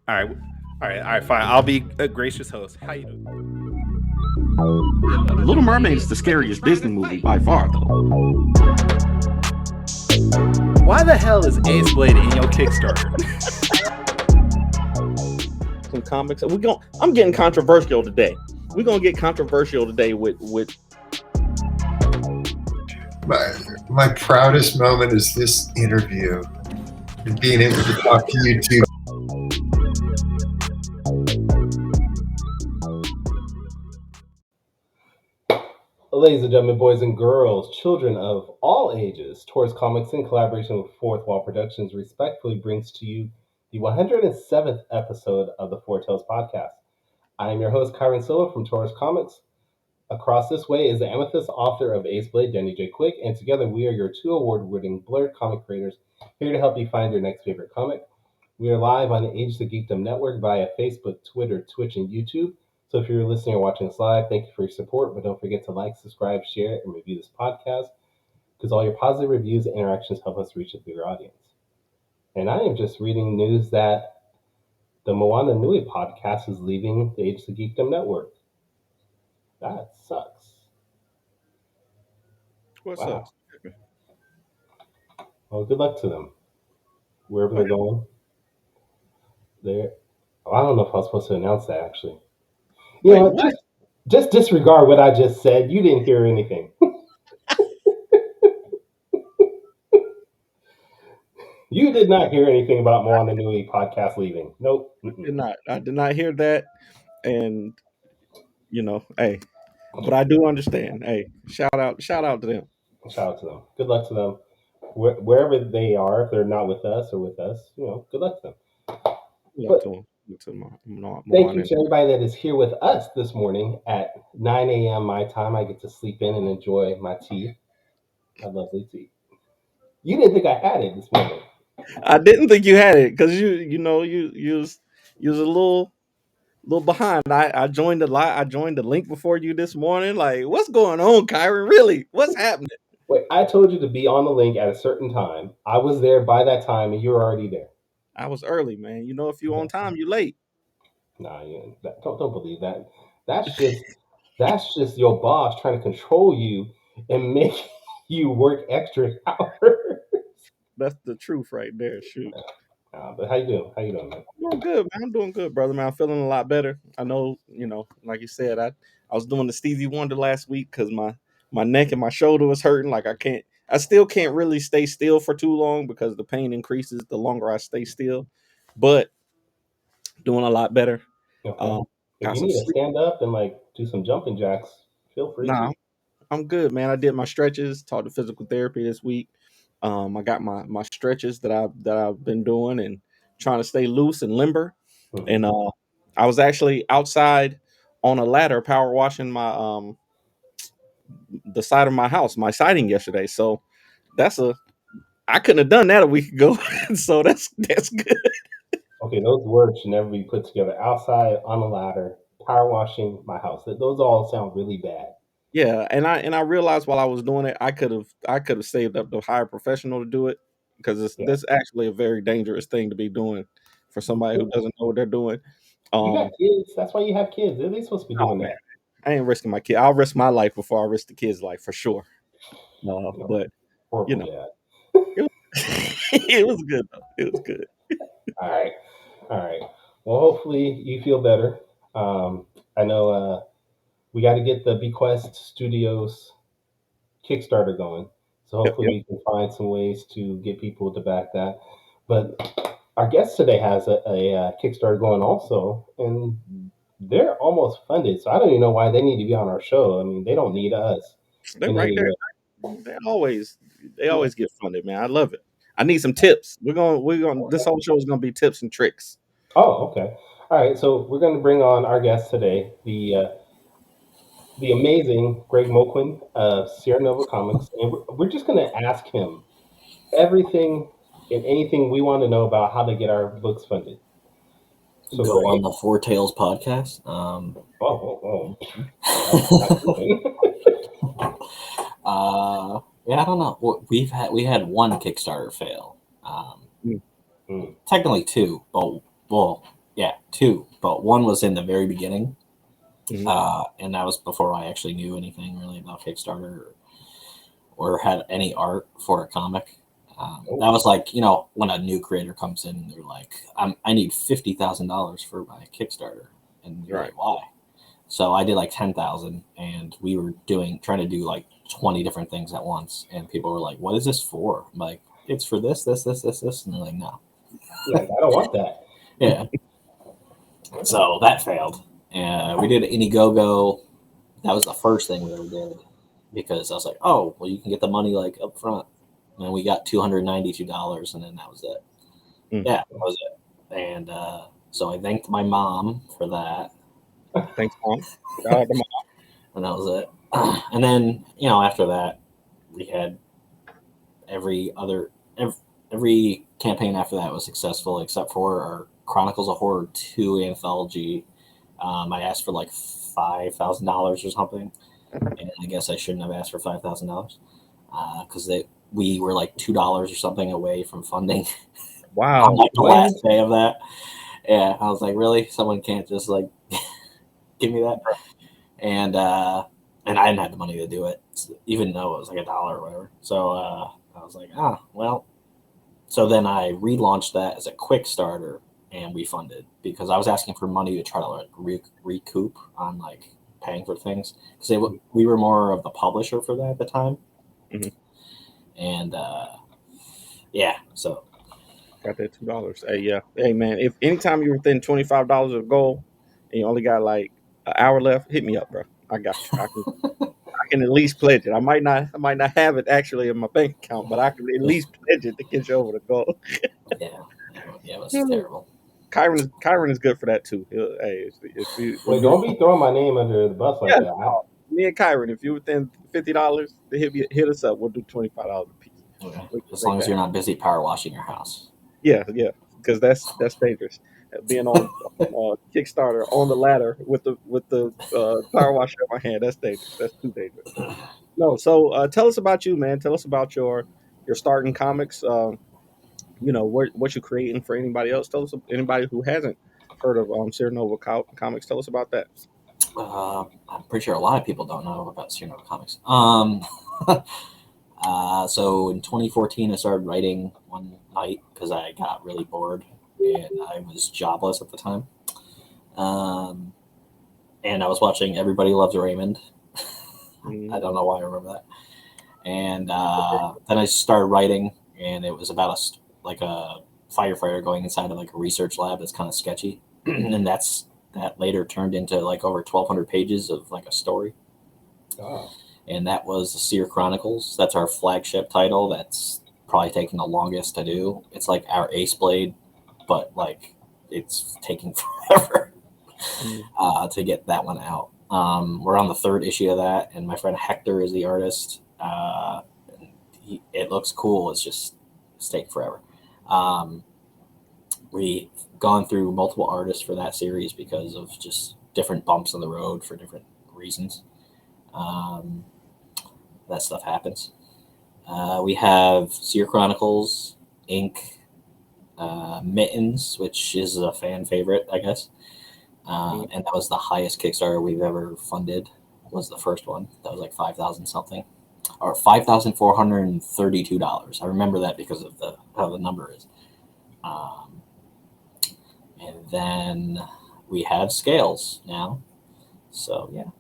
All right, fine. I'll be a gracious host. How you doing? Little Mermaid is the scariest Disney movie by far, though. Why the hell is Ace Blade in your Kickstarter? Some comics. I'm getting controversial today. We're gonna get controversial today with my proudest moment is this interview and being able to talk to you two. Ladies and gentlemen, boys and girls, children of all ages, Taurus Comics, in collaboration with Fourth Wall Productions, respectfully brings to you the 107th episode of the Four Tales podcast. I am your host, Kyron Silva from Taurus Comics. Across this way is the Amethyst author of Ace Blade, Danny J. Quick, and together we are your two award-winning blurred comic creators here to help you find your next favorite comic. We are live on the Age of Geekdom Network via Facebook, Twitter, Twitch, and YouTube. So if you're listening or watching this live, thank you for your support, but don't forget to like, subscribe, share, and review this podcast because all your positive reviews and interactions help us reach a bigger audience. And I am just reading news that the Moana Nui podcast is leaving the Age of Geekdom Network. That sucks. what's Wow. up. Well, good luck to them. Wherever they're going. I don't know if I was supposed to announce that, actually. You know what? Just disregard what I just said. You didn't hear anything. You did not hear anything about Moana Nui podcast leaving. Nope. I did not hear that, and hey, but I do understand. Hey, shout out to them. Shout out to them. Good luck to them. Wherever they are, if they're not with us or with us, good luck to them. Good But luck to them. thank you to everybody that is here with us this morning at 9 a.m. my time. I get to sleep in and enjoy my tea, my lovely tea. You didn't think I had it this morning. I didn't think you had it because you was a little behind. I joined I joined the link before you this morning. Like, what's going on, Kyron? Really, what's happening? Wait, I told you to be on the link at a certain time. I was there by that time, and you were already there. I was early, man. If you on time, you late. Nah, don't believe that. That's just your boss trying to control you and make you work extra hours. That's the truth right there. Shoot. But how you doing? How you doing, man? I'm doing good, man. I'm doing good, brother, man. I'm feeling a lot better. I know, like you said, I was doing the Stevie Wonder last week because my neck and my shoulder was hurting. Like I still can't really stay still for too long because the pain increases the longer I stay still. But doing a lot better. Okay. If Got you some need to sleep. stand up and do some jumping jacks, feel free Nah, to. I'm good, man. I did my stretches, taught the physical therapy this week. I got my stretches that I've been doing and trying to stay loose and limber. And Mm-hmm. I was actually outside on a ladder power washing my the side of my house, my siding yesterday. So I couldn't have done that a week ago. So that's good. Okay, those words should never be put together. Outside on a ladder, power washing my house. Those all sound really bad. Yeah, and I realized while I was doing it, I could have saved up to hire a professional to do it because Yeah. this actually a very dangerous thing to be doing for somebody who doesn't know what they're doing. You got Um, kids. That's why you have kids. They're supposed to be oh doing man, that. I ain't risking my kid. I'll risk my life before I risk the kid's life for sure. You know, But you horrible know, dad. it was, it was good though. It was good. All right. All right. Well, hopefully you feel better. I know we got to get the Bequest Studios Kickstarter going. So Yep, hopefully yep. we can find some ways to get people to back that. But our guest today has a Kickstarter going also, and they're almost funded. So I don't even know why they need to be on our show. I mean, they don't need us They're in right any there. way. They always Yeah. get funded, man. I love it. I need some tips. We're gonna. This whole show is gonna be tips and tricks. Oh, okay. All right. So we're going to bring on our guest today, the amazing Greg Moquin of Seernova Comics, and we're just going to ask him everything and anything we want to know about how to get our books funded. So, Go Greg, on the Four Tails podcast. Yeah, I don't know. We had one Kickstarter fail. Technically two, but two, but one was in the very beginning, and that was before I actually knew anything really about Kickstarter or had any art for a comic. That was like, when a new creator comes in and they're like, I need $50,000 for my Kickstarter, and you're like, why? So I did like 10,000, and we were trying to do like 20 different things at once, and people were like, "What is this for?" I'm like, "It's for this, and they're like, "No." Like, I don't want that. Yeah. So that failed. We did Indiegogo. That was the first thing we ever did, because I was like, "Oh, well, you can get the money like up front." And we got $292, and then that was it. Yeah, that was it. And so I thanked my mom for that. Thanks, Mom. And that was it. And then, after that, we had every campaign after that was successful, except for our Chronicles of Horror 2 anthology. I asked for like $5,000 or something, and I guess I shouldn't have asked for $5,000 because we were like $2 or something away from funding. Wow! On like the last day of that, yeah, I was like, really? Someone can't just like give me that? And I didn't have the money to do it, even though it was like $1 or whatever. So I was like, well. So then I relaunched that as a quick starter, and we funded, because I was asking for money to try to like recoup on like paying for things, because we were more of the publisher for that at the time. And so got that $2. Hey man, if anytime you're within $25 of goal and you only got like an hour left, hit me up, bro. I got you. I can at least pledge it. I might not have it actually in my bank account, but I can at least pledge it to get you over the goal. Yeah, it was terrible. Kyron is good for that too. Hey, if you wait, don't be throwing my name under the bus like that. Me and Kyron, if you're within $50, hit us up. We'll do $25 a piece. Okay. As long as you're not busy power washing your house. Yeah, because that's dangerous. Being on Kickstarter on the ladder with the power washer in my hand, that's dangerous. That's too dangerous. No, so tell us about you, man. Tell us about your starting comics. What you're creating for anybody else. Tell us, anybody who hasn't heard of Seernova Comics. Tell us about that. I'm pretty sure a lot of people don't know about Seernova Comics. So in 2014, I started writing one night because I got really bored and I was jobless at the time. And I was watching Everybody Loves Raymond. I don't know why I remember that. And then I started writing, and it was about a firefighter going inside of like a research lab that's kind of sketchy. And that later turned into like over 1,200 pages of like a story. Oh. And that was the Seer Chronicles. That's our flagship title. That's probably taking the longest to do. It's like our Ace Blade, but like it's taking forever to get that one out. We're on the 3rd issue of that, and my friend Hector is the artist. It looks cool. It's taking forever. We've gone through multiple artists for that series because of just different bumps in the road for different reasons. That stuff happens. We have Seer Chronicles, Inc., Mittens, which is a fan favorite, I guess. And that was the highest Kickstarter we've ever funded, was the first one. That was like 5,000 something, or $5,432. I remember that because of how the number is. And then we have Scales now. So, yeah.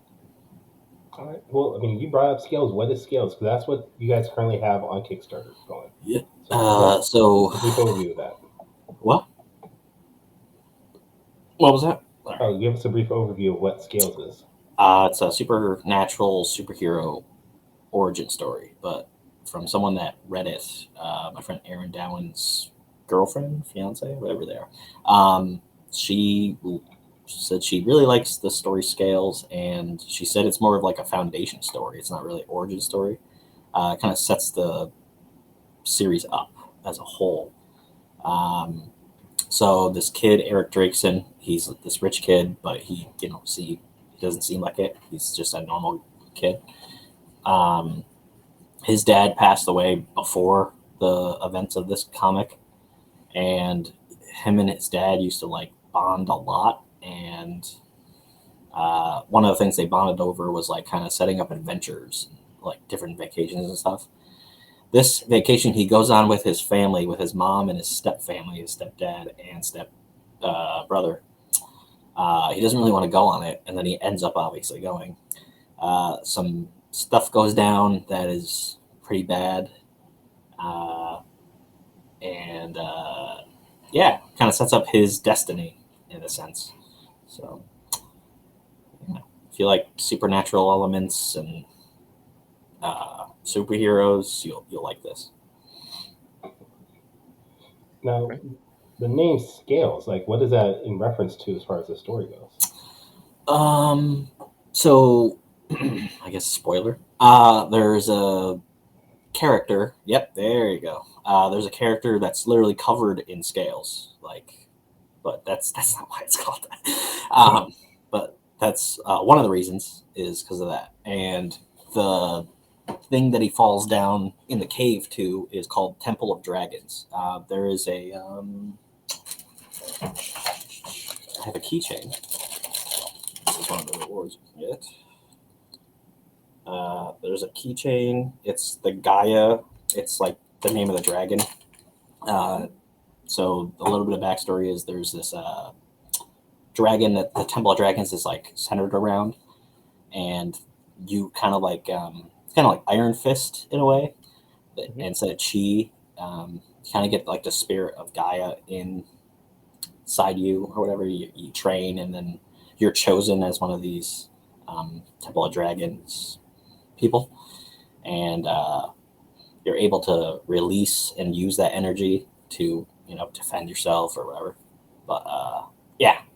All right. Well, I mean, you brought up Scales. What is Scales? Because that's what you guys currently have on Kickstarter going. Yeah. So brief overview of that. What? What was that? Oh, give us a brief overview of what Scales is. It's a supernatural superhero origin story, but from someone that read it. My friend Erin Dowan's girlfriend, fiance, whatever they are. She said she really likes the story scales, and she said it's more of like a foundation story. It's not really origin story. It kind of sets the series up as a whole. So this kid, Eric Drakeson, he's this rich kid, but he doesn't seem like it. He's just a normal kid. His dad passed away before the events of this comic, and him and his dad used to like bond a lot. And one of the things they bonded over was like kind of setting up adventures, like different vacations and stuff. This vacation he goes on with his family, with his mom and his step family, his stepdad and step brother. He doesn't really want to go on it, and then he ends up obviously going. Some stuff goes down that is pretty bad, and kind of sets up his destiny in a sense. So, if you like supernatural elements and superheroes, you'll like this. Now, the name Scales, like, what is that in reference to as far as the story goes? So, I guess spoiler. There's a character. Yep, there you go. There's a character that's literally covered in scales, but that's not why it's called that. But that's one of the reasons is because of that. And the thing that he falls down in the cave to is called Temple of Dragons. There is I have a keychain. This is one of the rewards you can get. There's a keychain. It's the Gaia. It's like the name of the dragon. So a little bit of backstory is there's this dragon that the Temple of Dragons is like centered around, and you kind of like it's kind of like Iron Fist in a way, but instead of chi, you kind of get like the spirit of Gaia inside you or whatever. You train, and then you're chosen as one of these Temple of Dragons people, and you're able to release and use that energy to defend yourself or whatever. But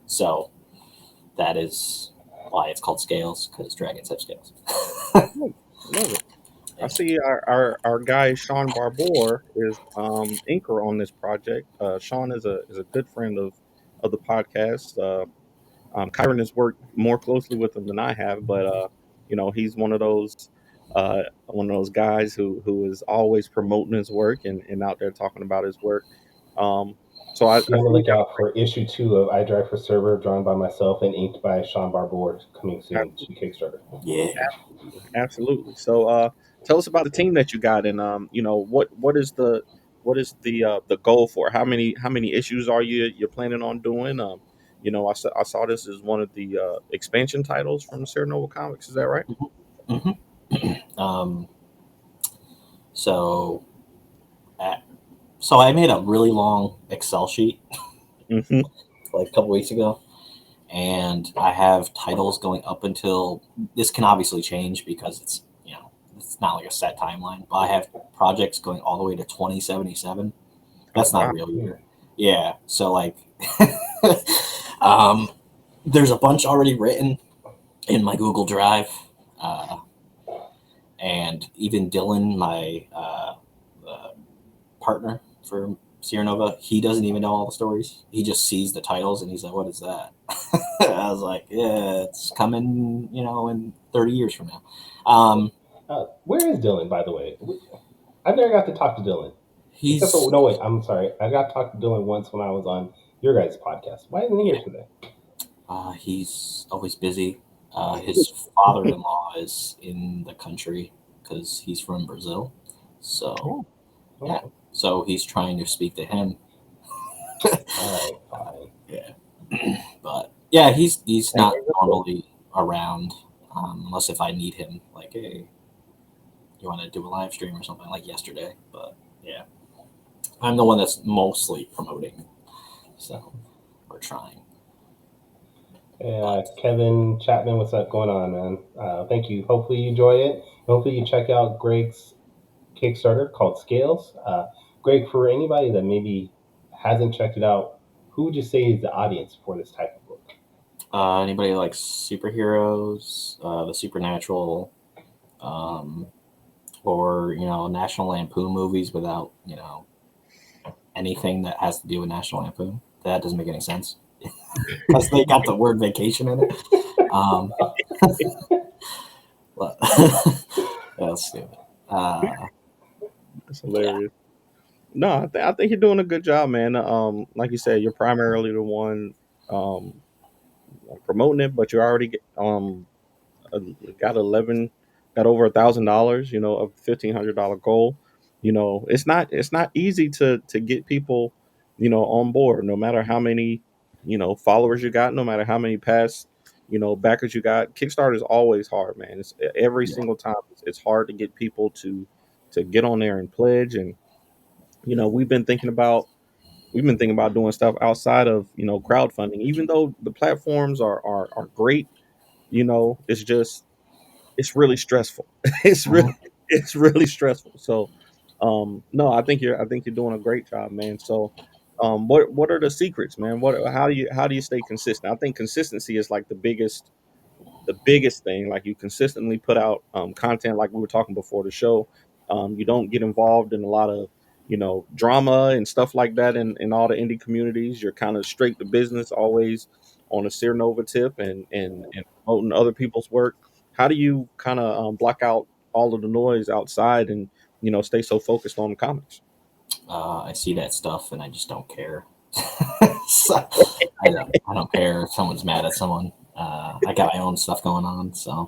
so that is why it's called Scales, because dragons have scales. Love it. I see our guy Sean Barbour is inker on this project. Sean is a good friend of the podcast. Kyron has worked more closely with him than I have, but he's one of those guys who is always promoting his work and out there talking about his work. So I Be on the lookout for issue 2 of I Drive for Server, drawn by myself and inked by Sean Barbour, coming soon to Kickstarter. Yeah. Absolutely. So tell us about the team that you got, and what is the goal for how many issues are you're planning on doing? I saw this as one of the expansion titles from Seernova Comics. Is that right? Mm-hmm. So I made a really long Excel sheet like a couple weeks ago, and I have titles going up until this can obviously change because it's not like a set timeline. But I have projects going all the way to 2077. That's not a real year. Yeah. So like, there's a bunch already written in my Google Drive, and even Dylan, my partner for Seernova, he doesn't even know all the stories. He just sees the titles and he's like, "What is that?" I was like, "Yeah, it's coming, in 30 years from now." Where is Dylan, by the way? I've never got to talk to Dylan. I'm sorry. I got to talk to Dylan once when I was on your guys' podcast. Why isn't he here today? He's always busy. His father-in-law is in the country because he's from Brazil. So, yeah. So he's trying to speak to him. All right, yeah. But yeah, he's not normally around unless if I need him. Like, hey, you want to do a live stream or something like yesterday? But yeah, I'm the one that's mostly promoting. So we're trying. Kevin Chapman, what's up going on, man? Thank you. Hopefully you enjoy it. Hopefully you check out Greg's Kickstarter called Scales. Greg, for anybody that maybe hasn't checked it out, who would you say is the audience for this type of book? Anybody like superheroes, the supernatural, or National Lampoon movies without anything that has to do with National Lampoon. That doesn't make any sense because they got the word vacation in it. But that's stupid. That's hilarious. No, I think you're doing a good job, man. Like you said, you're primarily the one um promoting it, but you already uh, got 11, got over $1,000. A $1,500 goal. It's not easy to get people, on board. No matter how many, followers you got, no matter how many past, backers you got. Kickstarter is always hard, man. It's every Yeah. single time. It's hard to get people to get on there and pledge. And we've been thinking about doing stuff outside of crowdfunding, even though the platforms are great. It's really stressful. it's really Mhm. it's really stressful. So no, I think you're doing a great job, man. So what are the secrets, man? How do you stay consistent? I think consistency is like the biggest thing. Like, you consistently put out content, like we were talking before the show. You don't get involved in a lot of drama and stuff like that in all the indie communities. You're kind of straight to business, always on a Seernova tip, and promoting other people's work. How do you kind of block out all of the noise outside and stay so focused on the comics? I see that stuff and I just don't care. So, I don't care if someone's mad at someone. I got my own stuff going on, so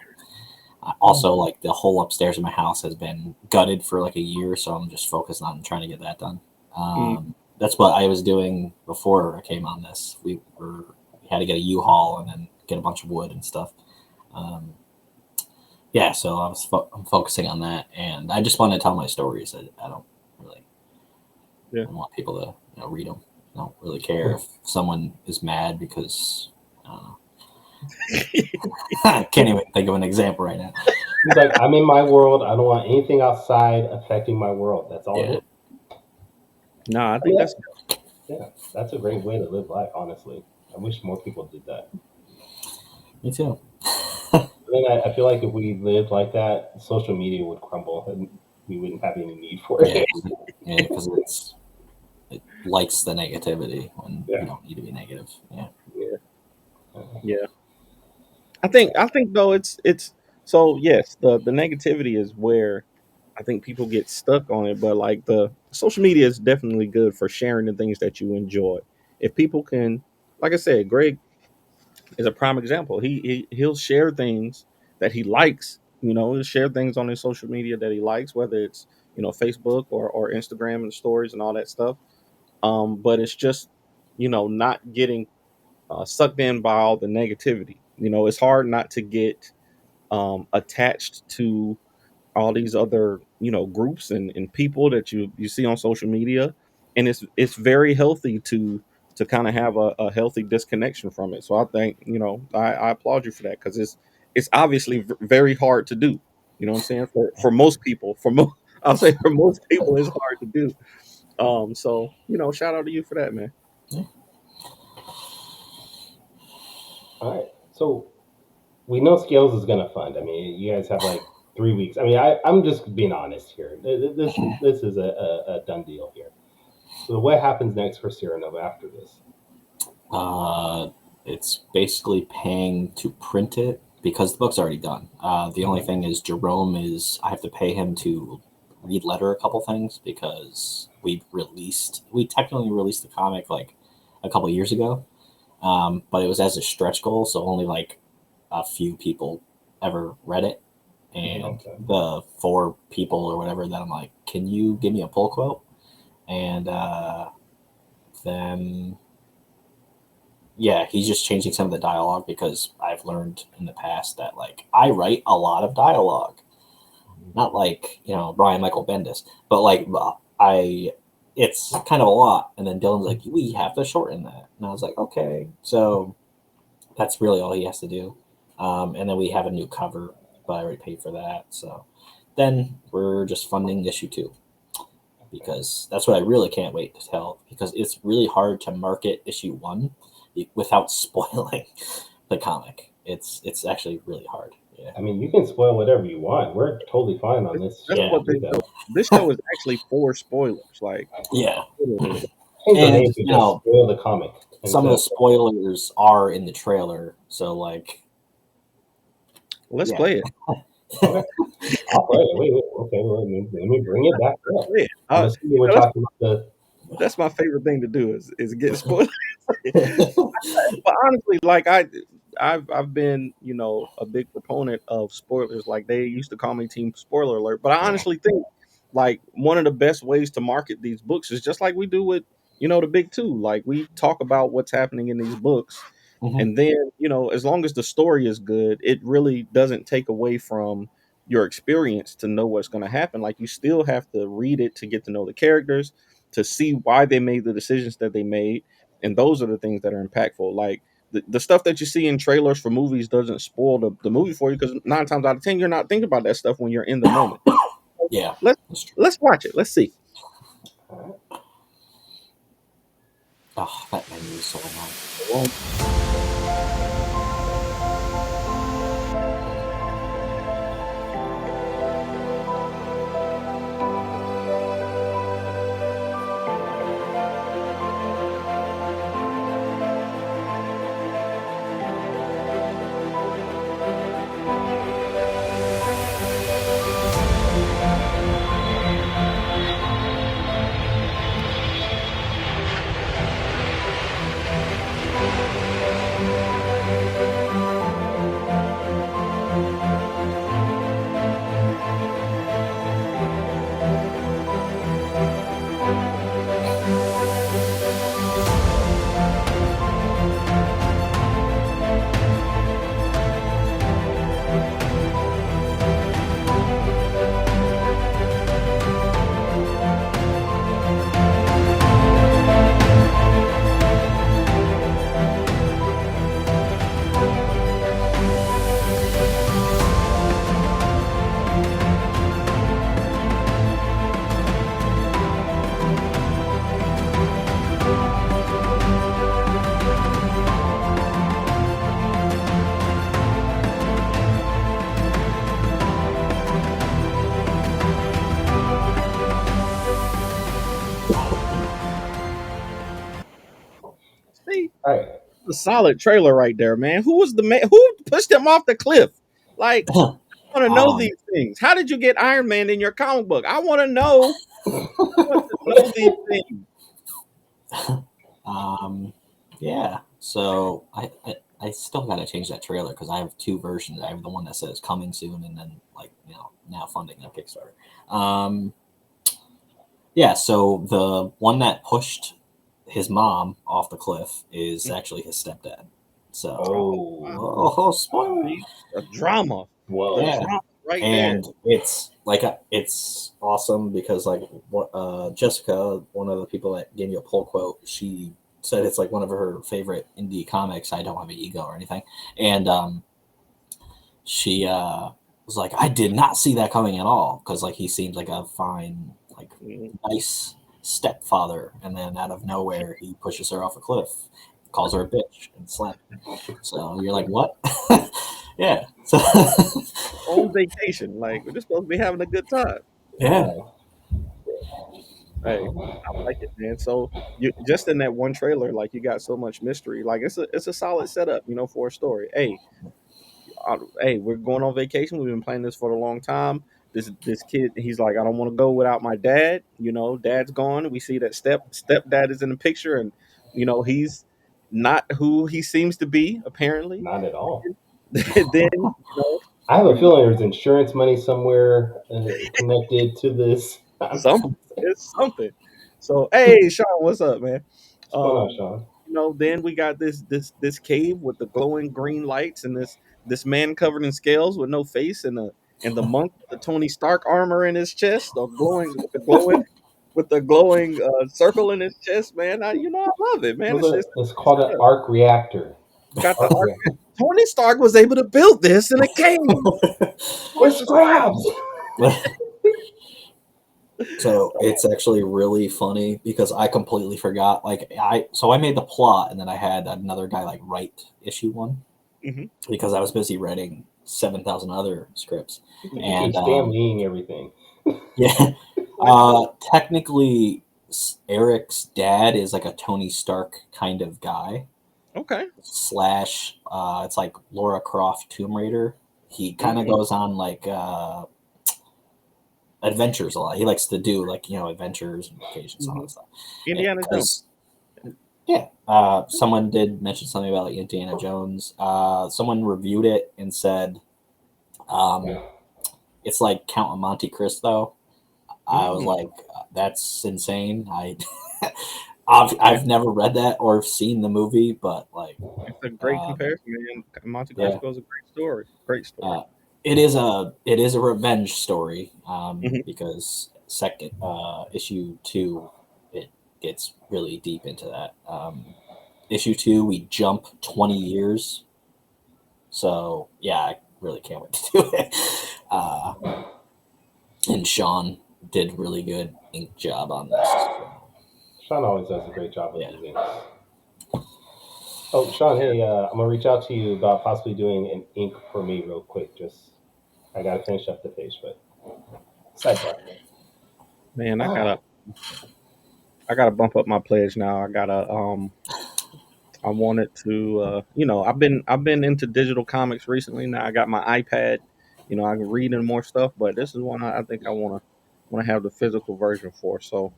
also like the whole upstairs of my house has been gutted for like a year, so I'm just focused on trying to get that done. Mm. That's what I was doing before I came on this. We had to get a U-Haul and then get a bunch of wood and stuff. Um, yeah, so I'm focusing on that, and I just want to tell my stories. I don't really Yeah. I want people to read them. I don't really care if someone is mad because I can't even think of an example right now. He's like, I'm in my world. I don't want anything outside affecting my world. That's all Yeah. it is. No, I I think mean, that's that's a great way to live life, honestly. I wish more people did that. Me too. I mean, I feel like if we lived like that, social media would crumble and we wouldn't have any need for Yeah, it. because it likes the negativity when Yeah. you don't need to be negative. Yeah. yeah. I think though it's so yes, the negativity is where I think people get stuck on it, but like the social media is definitely good for sharing the things that you enjoy. If people can, like I said, Greg is a prime example. He'll share things that he likes. He'll share things on his social media that he likes, whether it's Facebook or Instagram and stories and all that stuff. But it's just not getting sucked in by all the negativity. It's hard not to get attached to all these other groups and people that you see on social media, and it's very healthy to kind of have a healthy disconnection from it. So I think I applaud you for that, because it's obviously very hard to do. You know what I'm saying? For most people, I'll say for most people it's hard to do. So shout out to you for that, man. Yeah. All right. So we know Scales is going to fund. I mean, you guys have like 3 weeks. I mean, I'm just being honest here. This is a done deal here. So what happens next for Seernova after this? It's basically paying to print it because the book's already done. The only thing is Jerome I have to pay him to read letter a couple things because we technically released the comic like a couple years ago, but it was as a stretch goal, so only like a few people ever read it, and Okay. the 4 people or whatever that I'm like, can you give me a pull quote? And then yeah, he's just changing some of the dialogue because I've learned in the past that like I write a lot of dialogue, not like Brian Michael Bendis, but like it's kind of a lot. And then Dylan's like, we have to shorten that, and I was like, okay, so that's really all he has to do. And then we have a new cover, but I already paid for that, so then we're just funding issue 2. Because that's what I really can't wait to tell. Because it's really hard to market issue 1 without spoiling the comic. It's actually really hard. Yeah. I mean, you can spoil whatever you want. We're totally fine on this. That's Yeah. what this show is actually for spoilers. Like, Yeah. Change the And, name to you just know, spoil the comic. some of the spoilers are in the trailer, so like, let's Yeah. play it. Okay. I'll play it. Wait. Okay, well, let me bring it back up. Yeah, I'm assuming we're talking about that's my favorite thing to do is get spoiled. But honestly, like I've been, you know, a big proponent of spoilers. Like they used to call me Team Spoiler Alert. But I honestly think like one of the best ways to market these books is just like we do with, you know, the big two. Like we talk about what's happening in these books. Mhm. And then, you know, as long as the story is good, it really doesn't take away from your experience to know what's going to happen. Like you still have to read it to get to know the characters, to see why they made the decisions that they made. And those are the things that are impactful. Like the stuff that you see in trailers for movies doesn't spoil the movie for you, because 9 times out of 10, you're not thinking about that stuff when you're in the moment. Yeah, Let's that's true. let's watch it. Let's see. Oh, that menu is so annoying. See, All right. a solid trailer right there, man. Who was the man? Who pushed him off the cliff? Like, I want to know these things. How did you get Iron Man in your comic book? I want to know. I want to know these things. Yeah. So I still gotta change that trailer because I have 2 versions. I have the one that says coming soon, and then like, you know, now funding a Kickstarter. Yeah. So the one that pushed his mom off the cliff is actually his stepdad. So Oh, spoiler. A drama. Whoa. Yeah. Drama right And there. it's like it's awesome because like Jessica, one of the people that gave me a pull quote, she said it's like one of her favorite indie comics. I don't have an ego or anything, and she was like, I did not see that coming at all because like he seemed like a fine, like nice stepfather, and then out of nowhere he pushes her off a cliff, calls her a bitch, and slaps her. So you're like, what? Yeah. So On vacation. Like, we're just supposed to be having a good time. yeah. Hey, I like it, man. So you just in that one trailer, like you got so much mystery. Like it's a solid setup, you know, for a story. Hey, we're going on vacation. We've been planning this for a long time. This kid, he's like, I don't want to go without my dad. You know, dad's gone. We see that stepdad is in the picture, and you know he's not who he seems to be. Apparently, Not at all. then you know, I have a feeling there's insurance money somewhere connected to this. it's something. So, hey, Sean, what's up, man? What's going on, Sean? You know, then we got this cave with the glowing green lights and this man covered in scales with no face and the monk with the Tony Stark armor in his chest, or glowing with the glowing circle in his chest, man. I love it, man. It's called an arc reactor. Got the arc. Tony Stark was able to build this in a cave. With scraps. So it's actually really funny because I completely forgot. Like I made the plot and then I had another guy like write issue 1 because I was busy writing 7,000 other scripts. You And keep Stanleying everything. yeah, technically Eric's dad is like a Tony Stark kind of guy. Okay. Slash, it's like Laura Croft Tomb Raider. He kind of goes on like adventures a lot. He likes to do like adventures and vacations and all that stuff. Indiana Jones. Yeah, someone did mention something about like Indiana Jones. Someone reviewed it and said it's like Count of Monte Cristo. I was like, that's insane. I've never read that or seen the movie, but like it's a great comparison, man. Monte Cristo is a great story. Great story. It is a revenge story because second issue 2 it gets really deep into that. Issue 2 we jump 20 years, so yeah, I really can't wait to do it. And Sean did really good ink job on this. Sean always does a great job with these inks. Oh, Sean, hey, I'm gonna reach out to you about possibly doing an ink for me real quick. Just I gotta finish up the page, but sidebar. Man, I gotta bump up my pledge now. I wanted to, I've been into digital comics recently. Now I got my iPad. I can read in more stuff, but this is one I think I want to have the physical version for. So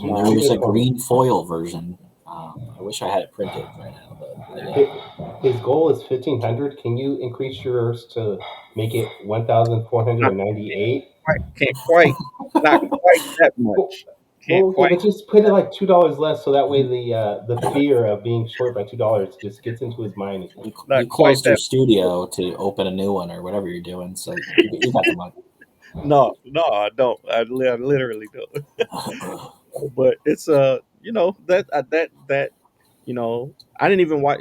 there's a green foil version. I wish I had it printed right now, but his goal is 1,500. Can you increase yours to make it 1,498? Can't quite, not quite that much. But just put it like $2 less, so that way the fear of being short by $2 just gets into his mind. You closed your studio to open a new one or whatever you're doing, so you got the money. No, I don't. I literally don't. But it's that I didn't even watch.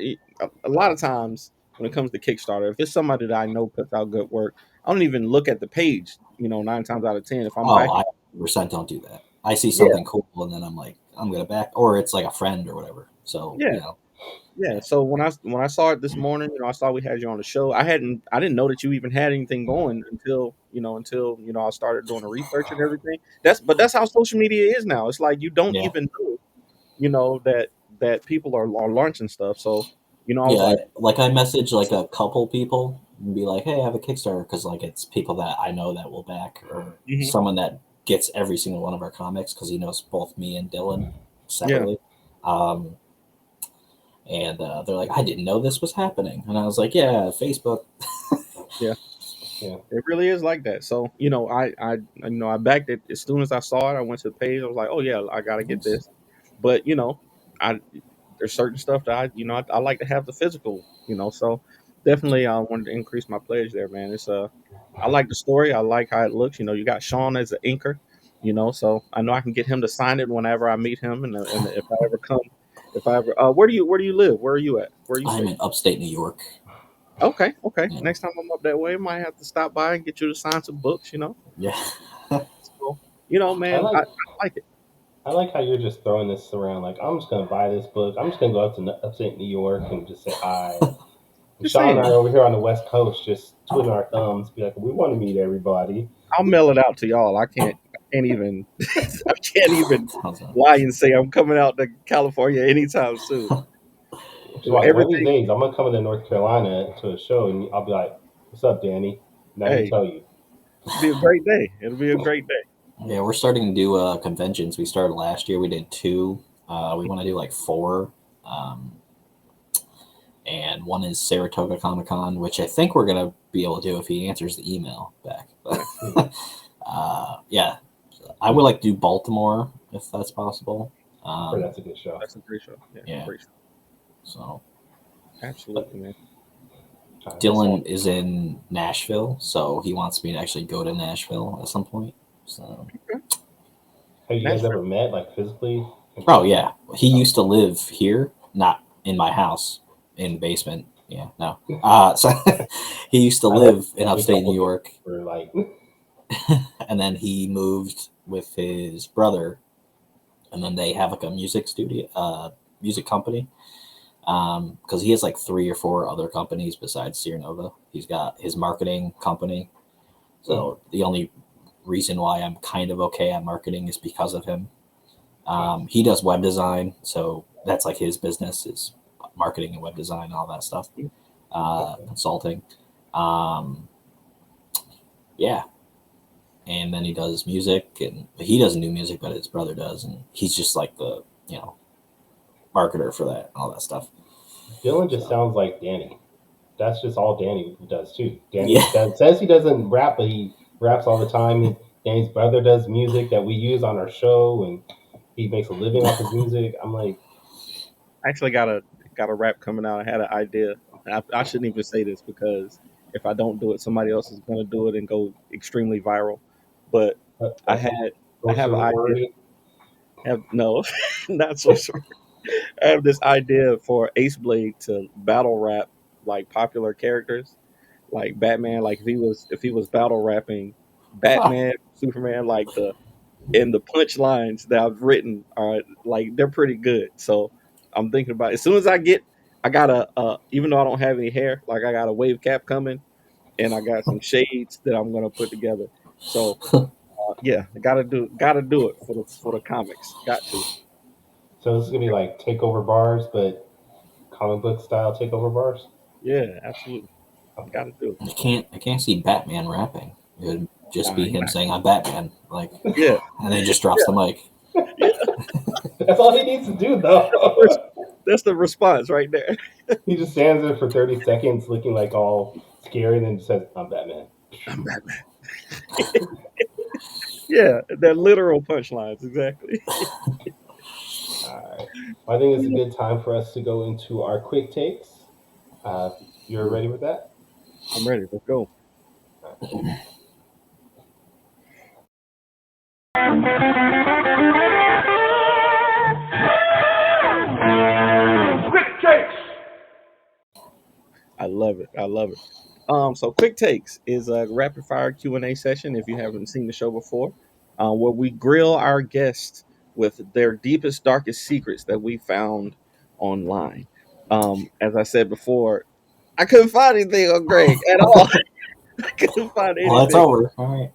A lot of times when it comes to Kickstarter, if it's somebody that I know puts out good work, I don't even look at the page. 9 times out of 10, if I'm I 100% don't do that. I see something cool and then I'm like, I'm gonna back, or it's like a friend or whatever. So yeah. So when I saw it this morning, I saw we had you on the show. I didn't know that you even had anything going until I started doing the research and everything. That's how social media is now. It's like you don't even know, that people are launching stuff. So I was I message like a couple people and be like, hey, I have a Kickstarter, because like it's people that I know that will back, or someone that gets every single one of our comics because he knows both me and Dylan separately. And they're like, I didn't know this was happening. And I was like, yeah, Facebook. Yeah, it really is like that. So, I backed it as soon as I saw it. I went to the page. I was like, oh yeah, I got to get this. But, there's certain stuff that I like to have the physical, so definitely I wanted to increase my pledge there, man. It's I like the story. I like how it looks. You got Sean as an inker, so I know I can get him to sign it whenever I meet him. And if I ever come, where do you live? Where are you at? Where are you? I'm in upstate New York. Okay. Yeah. Next time I'm up that way, I might have to stop by and get you to sign some books. Yeah. So, man, I like it. I like how you're just throwing this around. Like, I'm just gonna buy this book. I'm just gonna go up to upstate New York and just say hi. Sean and I are over here on the West Coast, just twiddling our thumbs, be like, we want to meet everybody. I'll mail it out to y'all. I can't even lie and say I'm coming out to California anytime soon. So one of these days, I'm gonna come to North Carolina to a show, and I'll be like, "What's up, Danny?" Now I tell you, it'll be a great day. It'll be a great day. Yeah, we're starting to do conventions. We started last year. We did 2. We want to do like 4. And one is Saratoga Comic Con, which I think we're going to be able to do if he answers the email back. Yeah, I would like to do Baltimore if that's possible. That's a good show. That's a great show. Yeah. Great show. So, absolutely, man. Dylan is in Nashville, so he wants me to actually go to Nashville at some point. So, have you guys ever met, like, physically? Oh yeah, he used to live here, not in my house, in the basement. Yeah, no. So he used to live in upstate New York. and then he moved with his brother, and then they have like a music studio, music company. Because he has like 3 or 4 other companies besides Seernova. He's got his marketing company. So the only reason why I'm kind of okay at marketing is because of him. He does web design, so that's like his business is marketing and web design and all that stuff. Consulting. Yeah. And then he does music, and he doesn't do music, but his brother does, and he's just like the, marketer for that and all that stuff. Dylan just sounds like Danny. That's just all Danny does too. Danny says he doesn't rap, but he raps all the time. Danny's brother does music that we use on our show, and he makes a living off his music. I'm like, I actually got a rap coming out. I had an idea. I shouldn't even say this because if I don't do it, somebody else is going to do it and go extremely viral. But I have an idea. No, not so sure. I have this idea for Ace Blade to battle rap like popular characters, like Batman. Like if he was battle rapping Batman, Superman, like the punchlines that I've written are like they're pretty good. So I'm thinking about it. As soon as I got even though I don't have any hair, like I got a wave cap coming, and I got some shades that I'm gonna put together. So yeah, gotta do it for the comics. Got to. So this is gonna be like takeover bars, but comic book style takeover bars. Yeah, absolutely. Got to do it. I can't see Batman rapping. It would just be him saying, "I'm Batman," like, yeah, and then he just drops the mic. Yeah. That's all he needs to do, though. That's the response right there. He just stands there for 30 seconds, looking like all scary, and then just says, "I'm Batman." I'm Batman. Yeah, they're literal punchlines, exactly. All right. I think it's a good time for us to go into our quick takes. You're ready with that? I'm ready. Let's go. Quick takes. I love it. So quick takes is a rapid fire Q&A session. If you haven't seen the show before, where we grill our guests with their deepest, darkest secrets that we found online. As I said before, I couldn't find anything on Greg at all. I couldn't find anything. Well, it's over. All right.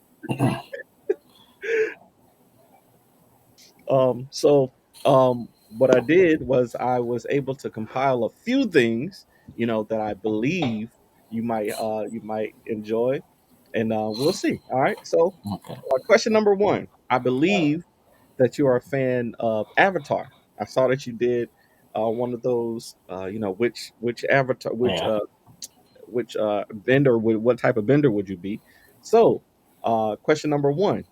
What I did was I was able to compile a few things, that I believe you might enjoy, and we'll see. All right. So, question number 1: I believe that you are a fan of Avatar. I saw that you did one of those. Which Avatar, which bender what type of bender would you be? So, question number 1: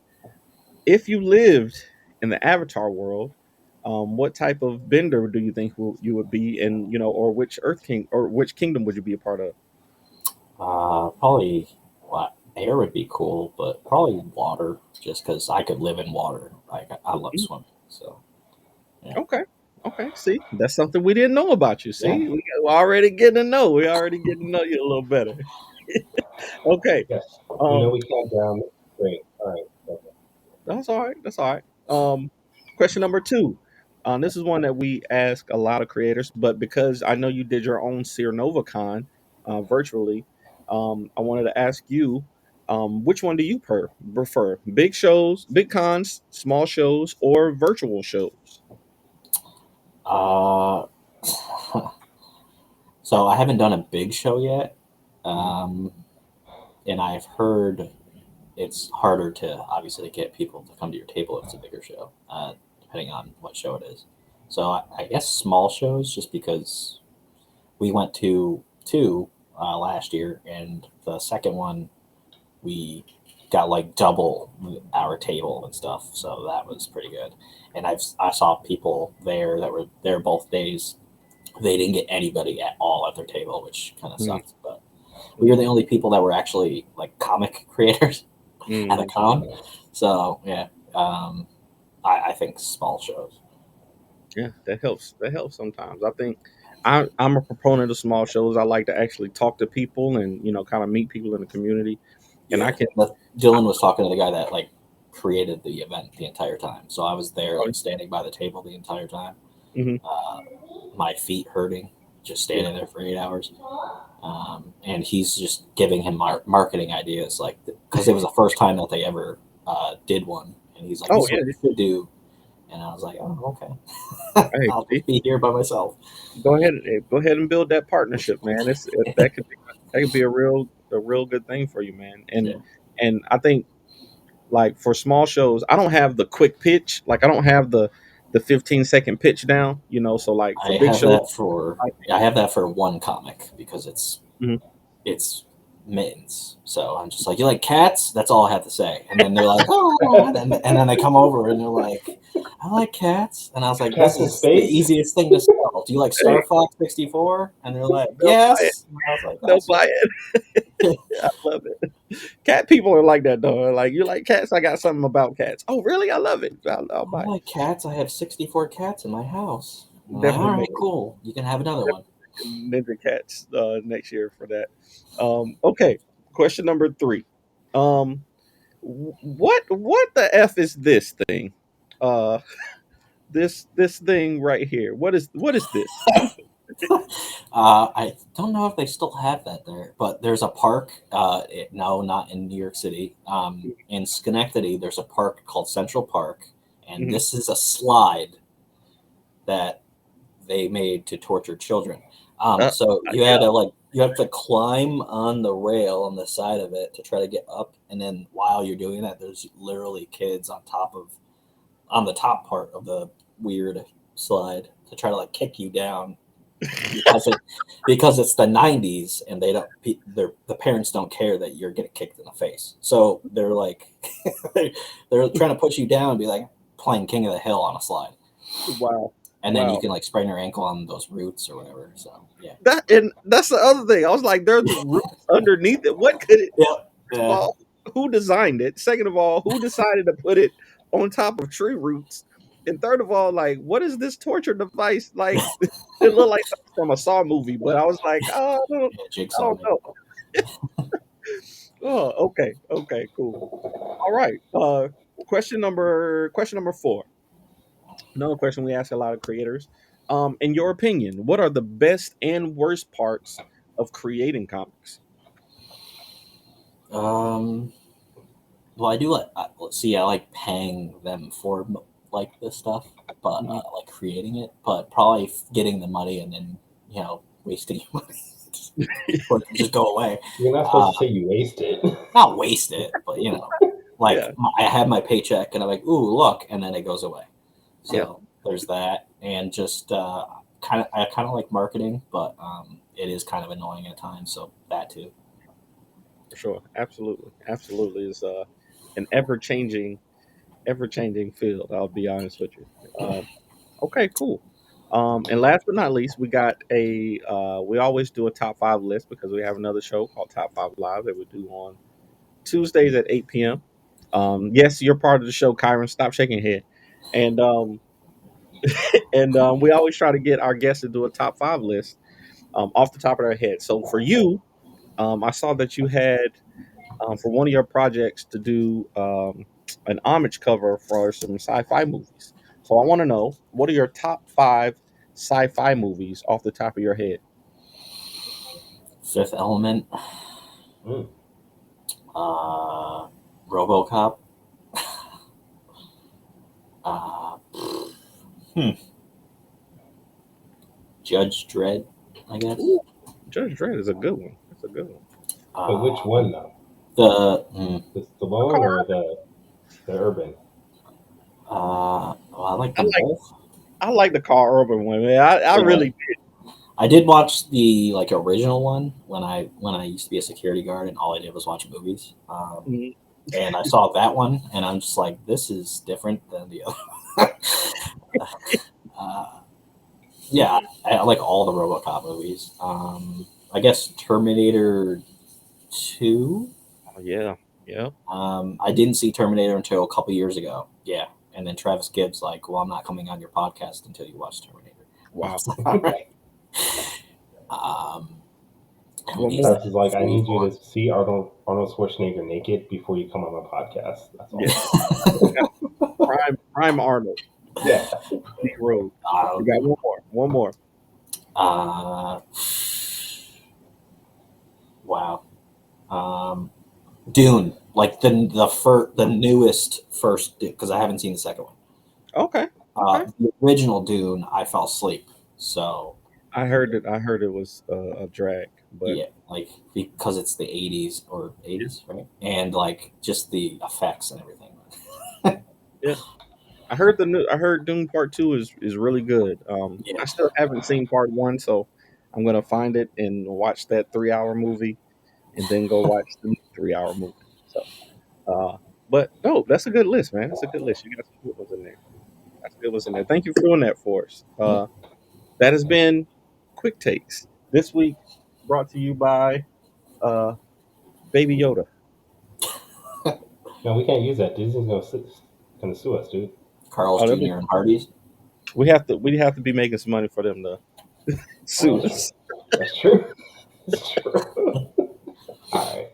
if you lived in the Avatar world, what type of bender do you think you would be, and or which Earth King or which kingdom would you be a part of? Probably air would be cool, but probably water, just because I could live in water. Like I love swimming, so. Yeah. Okay. See, that's something we didn't know about you. See, we're already getting to know. We already getting to know you a little better. Okay. Yes. We count down. Great. All right. Okay. That's all right. Question number 2. This is one that we ask a lot of creators, but because I know you did your own Seernova Con virtually, I wanted to ask you, which one do you prefer? Big shows, big cons, small shows, or virtual shows? So I haven't done a big show yet, and I've heard it's harder to obviously get people to come to your table if it's a bigger show, depending on what show it is. So I guess small shows, just because we went to 2 last year, and the second one we got like double our table and stuff, so that was pretty good. And I saw people there that were there both days. They didn't get anybody at all at their table, which kind of sucked. But we were the only people that were actually like comic creators at a con. So yeah, I think small shows. Yeah, that helps. That helps sometimes. I think I'm a proponent of small shows. I like to actually talk to people and kind of meet people in the community. And Dylan was talking to the guy that like created the event the entire time. So I was there, like standing by the table the entire time. My feet hurting, just standing there for 8 hours. And he's just giving him marketing ideas, like because it was the first time that they ever did one, and he's like, "This is what you should do." And I was like, "Oh, okay, Hey, I'll just be here by myself." go ahead and build that partnership, man. That could be a real good thing for you, man. And I think like for small shows, I don't have the quick pitch. Like I don't have the 15-second pitch down, you know. So like for big shows, I have that for one comic because it's Mhm. it's mittens. So I'm just like, "You like cats?" That's all I have to say. And then they're like, "Oh," and then they come over and they're like, "I like cats." And I was like, Cats "This in is space? the easiest thing to sell. Do you like Star Fox 64?" And they're like, "Yes." And I was like, they'll "Awesome." buy it. I love it. Cat people are like that though. Like, you like cats? I got something about cats. Oh, really? I love it. I'll buy I like cats. I have 64 cats in my house. it. I'm like, all Definitely right, cool. You can have another one. Ninja Cats next year for that. Okay, question number 3. What the f is this thing? Uh, this thing right here. What is this? I don't know if they still have that there, but there's a park. No, not in New York City. In Schenectady, there's a park called Central Park, and Mhm. this is a slide that they made to torture children. So you had to you have to climb on the rail on the side of it to try to get up, and then while you're doing that, there's literally kids on the top part of the weird slide to try to like kick you down because it's the 90s and the parents don't care that you're getting kicked in the face, so they're like they're trying to push you down and be like playing King of the Hill on a slide. Wow. And then you can like sprain your ankle on those roots or whatever. So yeah, That's the other thing. I was like, there's roots underneath it. What could it? yeah. First of all, who designed it? Second of all, who decided to put it on top of tree roots? And third of all, like, what is this torture device? Like, it looked like something from a Saw movie, but I was like, oh, I Yeah, Jigsaw. don't know. Oh, okay, cool. All right. Question number 4. Another question we ask a lot of creators. In your opinion, what are the best and worst parts of creating comics? Well, I do like. Let's see. I like paying them for like this stuff, but like creating it. But probably getting the money and then wasting your money, just go away. You're not supposed to say you waste it. Not waste it, but like Yeah. I have my paycheck and I'm like, ooh, look, and then it goes away. So Yeah. there's that, and just I kind of like marketing, but it is kind of annoying at times. So that too. For sure. Absolutely is an ever-changing field, I'll be honest with you. Okay, cool. And last but not least, we got we always do a top 5 list because we have another show called Top 5 Live that we do on Tuesdays at 8 p.m. Yes, you're part of the show, Kyron. Stop shaking your head. And we always try to get our guests to do a top 5 list off the top of their head. So for you, I saw that you had for one of your projects to do an homage cover for some sci-fi movies. So I want to know, what are your top 5 sci-fi movies off the top of your head? Fifth Element, RoboCop, Judge Dredd, I guess. Judge Dredd is a good one. That's a good one. But which one though? The The Stallone or the Urban? well, I like them both. I like the Carl Urban one, man. I really did. I did watch the like original one when I used to be a security guard and all I did was watch movies. And I saw that one and I'm just like, this is different than the other. Yeah, I like all the RoboCop movies. I guess Terminator 2. Oh, yeah. I didn't see Terminator until a couple years ago. Yeah, and then Travis Gibbs like, well, I'm not coming on your podcast until you watch Terminator. Wow. All right. One needs more. Press is like, I need you to see Arnold Schwarzenegger naked before you come on my podcast. That's all. Yeah. Prime Arnold. Yeah. Big Road. You got one more. One more. Wow. Dune, like the newest first, because I haven't seen the second one. Okay. The original Dune, I fell asleep. So I heard it was a drag, but yeah, like because it's the 80s or 80s, right? And like just the effects and everything. yeah. I heard Dune Part 2 is really good. I still haven't seen Part 1, so I'm gonna find it and watch that 3-hour movie, and then go watch the 3-hour movie. So, but no, that's a good list, man. That's a good list. You got some good ones in there. That's good ones in there. Thank you for doing that for us. That has been Quick Takes this week, brought to you by Baby Yoda. No, we can't use that. Disney's gonna sue us, dude. Carl's Jr. and Hardee's. We have to be making some money for them to sue us. That's true. That's true. All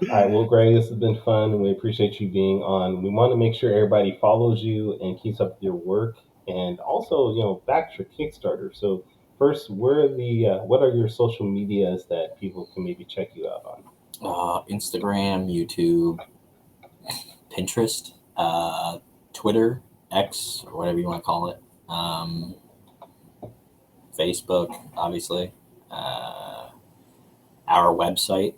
right. Well, Greg, this has been fun, and we appreciate you being on. We want to make sure everybody follows you and keeps up with your work, and also, backs your Kickstarter. So, first, what are your social medias that people can maybe check you out on? Instagram, YouTube, Pinterest, Twitter, X, or whatever you want to call it. Facebook, obviously. Our website.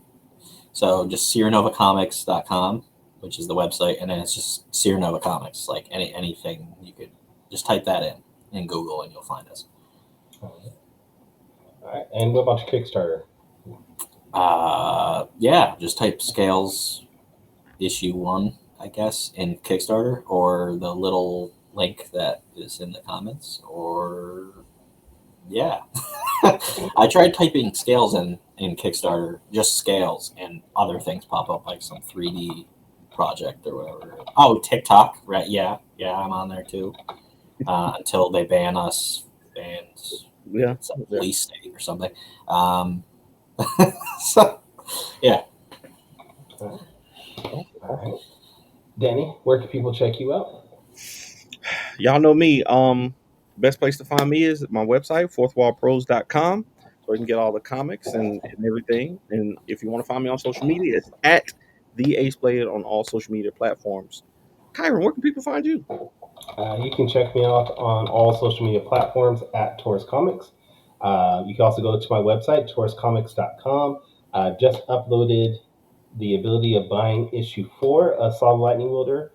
So just SeernovaComics.com, which is the website, and then it's just Seernova Comics. Like anything, you could just type that in Google and you'll find us. All right. And what about your Kickstarter? Just type Scales issue 1, I guess, in Kickstarter, or the little link that is in the comments, or I tried typing Scales in Kickstarter, just Scales, and other things pop up, like some 3D project or whatever. Oh, TikTok, right? Yeah, I'm on there too. Until they ban us, and it's a police state or something. So, yeah. All right. Danny, where can people check you out? Y'all know me. Best place to find me is my website, fourthwallpros.com, so you can get all the comics and everything. And if you want to find me on social media, it's at the Ace Blade on all social media platforms. Kyron, where can people find you? You can check me out on all social media platforms at Taurus Comics. You can also go to my website, tauruscomics.com. Just uploaded the ability of buying issue 4 of Solid Lightning Wielder,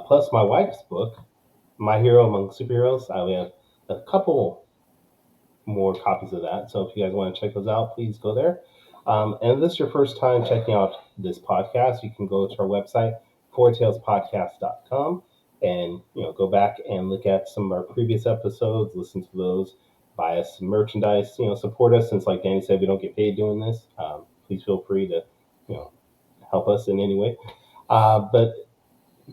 plus my wife's book, My Hero Among Superheroes. We have a couple more copies of that. So if you guys want to check those out, please go there. And if this is your first time checking out this podcast, you can go to our website, fourtailspodcast.com, and go back and look at some of our previous episodes, listen to those, buy us some merchandise, support us, since like Danny said, we don't get paid doing this. Please feel free to help us in any way. But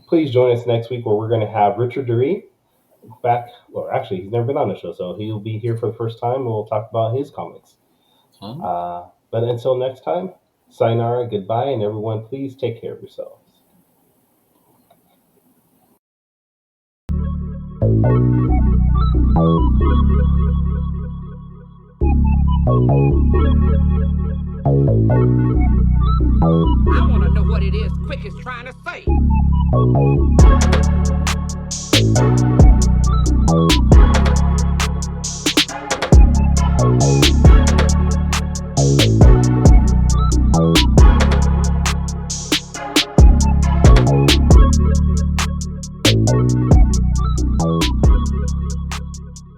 please join us next week, where we're going to have Richard Dury back. Well, actually, he's never been on the show, so he'll be here for the first time. We'll talk about his comics. But until next time, sayonara, goodbye, and everyone, please take care of yourselves. I want to know what it is Quick is trying to say.